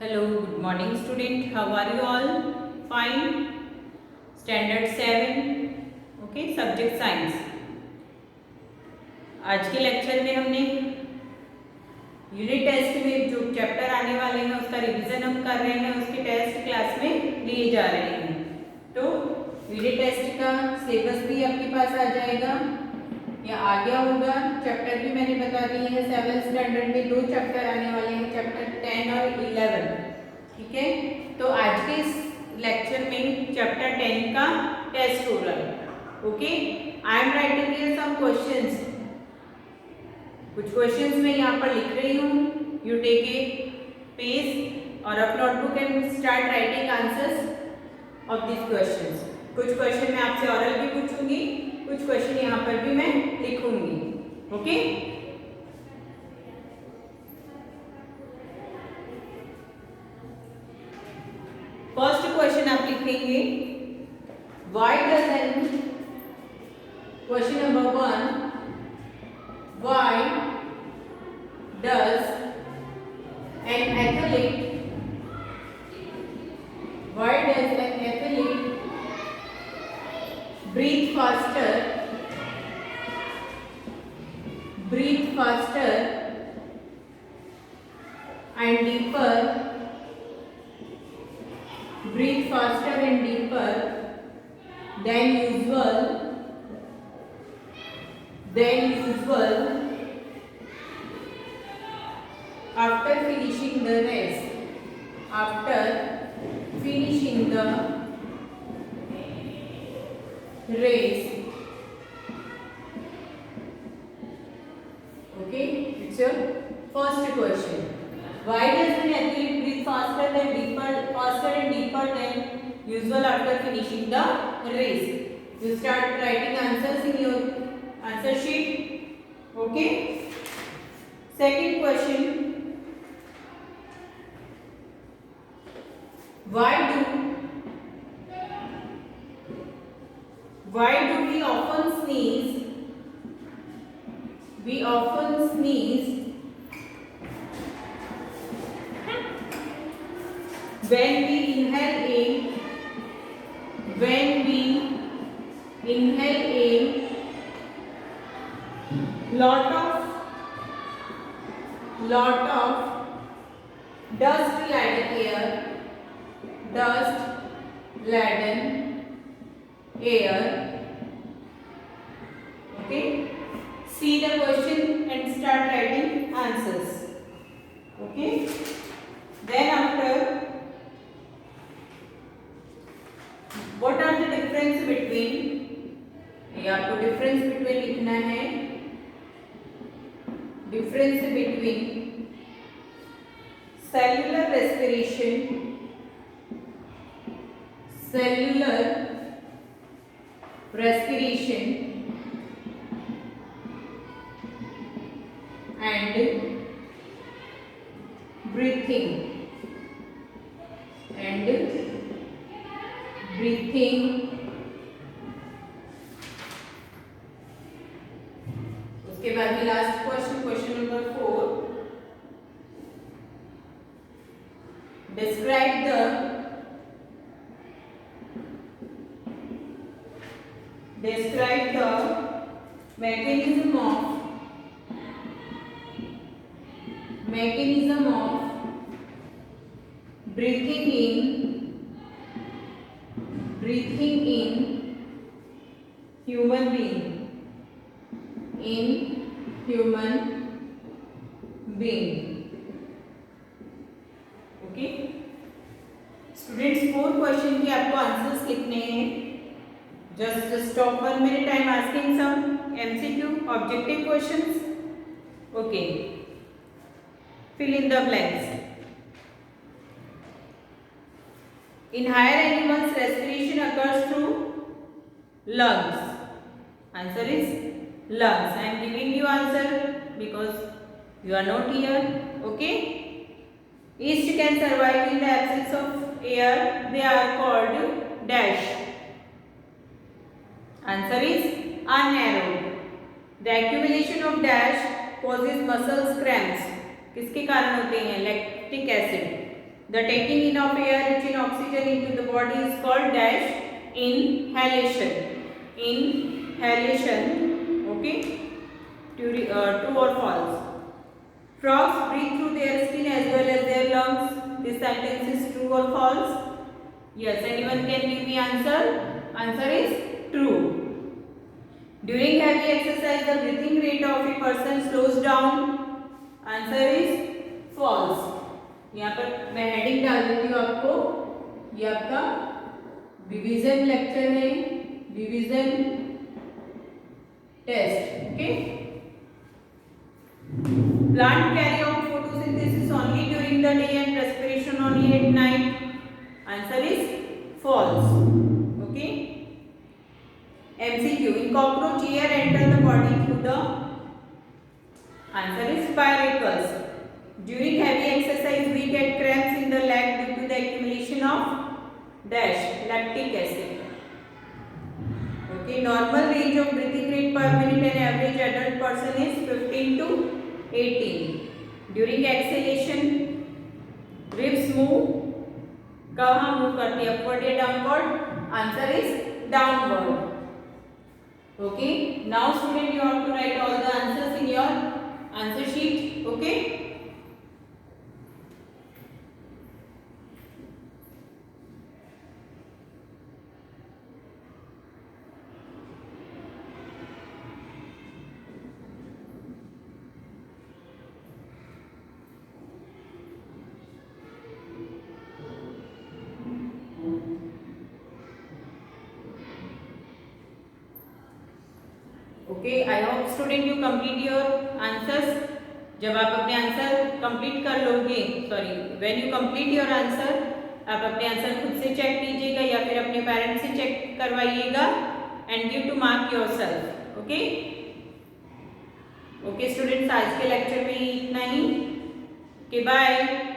Hello, good morning student. How are you all? Fine. Standard 7. Okay, subject science. आज के lecture में हमने unit test में जो चैप्टर आने वाले हैं उसका रिवीजन हम कर रहे हैं, उसके टेस्ट क्लास में लिए जा रहे हैं। तो यूनिट टेस्ट का सिलेबस भी आपके पास आ जाएगा या आ गया होगा। चैप्टर भी मैंने बता दिए हैं। 7th स्टैंडर्ड में दो चैप्टर आने वाले हैं, चैप्टर 10 और 11। ठीक है, तो आज के इस लेक्चर में चैप्टर 10 का टेस्ट हो रहा है। Okay, I am writing here some questions. कुछ क्वेश्चंस मैं यहाँ पर लिख रही हूँ। यू टेक ए पेज और a notebook and start writing answers of this questions. कुछ क्वेश्चन मैं आपसे ऑरल भी पूछूंगी, कुछ क्वेश्चन यहाँ पर भी मैं लिखूंगी। ओके, फर्स्ट क्वेश्चन आप लिखेंगे, why doesn't, question number 1, why does an athlete, why does an athlete breathe faster and deeper, breathe faster and deeper than usual after finishing the race. Okay, it's your first question. Why does an athlete breathe faster and deeper than usual after finishing the race? You start writing answers in your answer sheet. Okay. Second question. Why do we often sneeze? We often sneeze when we inhale a lot of dust laden air. Okay, see the question and start writing answers. Okay, then after, what are the difference between, ये आपको difference between लिखना है, difference between cellular respiration and breathing उसके बाद में last question number 4, describe the mechanism of breathing in human being. Okay students, 4 question के आपको answers लिखने हैं। Just stop 1 minute. I am asking some MCQ objective questions. Okay. Fill in the blanks. In higher animals, respiration occurs through lungs. Answer is lungs. I am giving you answer because you are not here. Okay. Yeast can survive in the absence of air. They are called dash. Answer is anaerobe. The accumulation of dash causes muscle cramps. किसके कारण होते हैं? Lactic acid. The taking in of air rich in oxygen into the body is called dash inhalation. Inhalation. Okay. True or false? Frogs breathe through their skin as well as their lungs. This sentence is true or false? Yes. Anyone can give me answer? Answer is true. During heavy exercise, the breathing rate of a person slows down. Answer is false. यहाँ पर मैं heading डाल देती हूँ आपको. ये आपका revision lecture है, revision test. Okay. Plant carry out photosynthesis only during the day and respiration only at night. Answer is false. Okay. MCQ. In cockroach, air enter the body through the. Answer is spiracles. During heavy exercise, we get cramps in the leg due to the accumulation of dash lactic acid. Okay. Normal range of breathing rate per minute in average adult person is 15 to 18. During exhalation, ribs move. कहाँ move करती है? Upward या downward? Answer is downward. Okay. Now student, you have to write all the answers in your answer sheet. Okay. Okay, I hope student you complete your answers. जब आप अपने answer complete कर लोगे, sorry, when you complete your answer, आप अपने answer खुद से check कीजिएगा या फिर अपने पेरेंट्स से चेक करवाइएगा and give to mark yourself. Okay. Okay students, आज के लेक्चर में इतना ही. Okay, bye.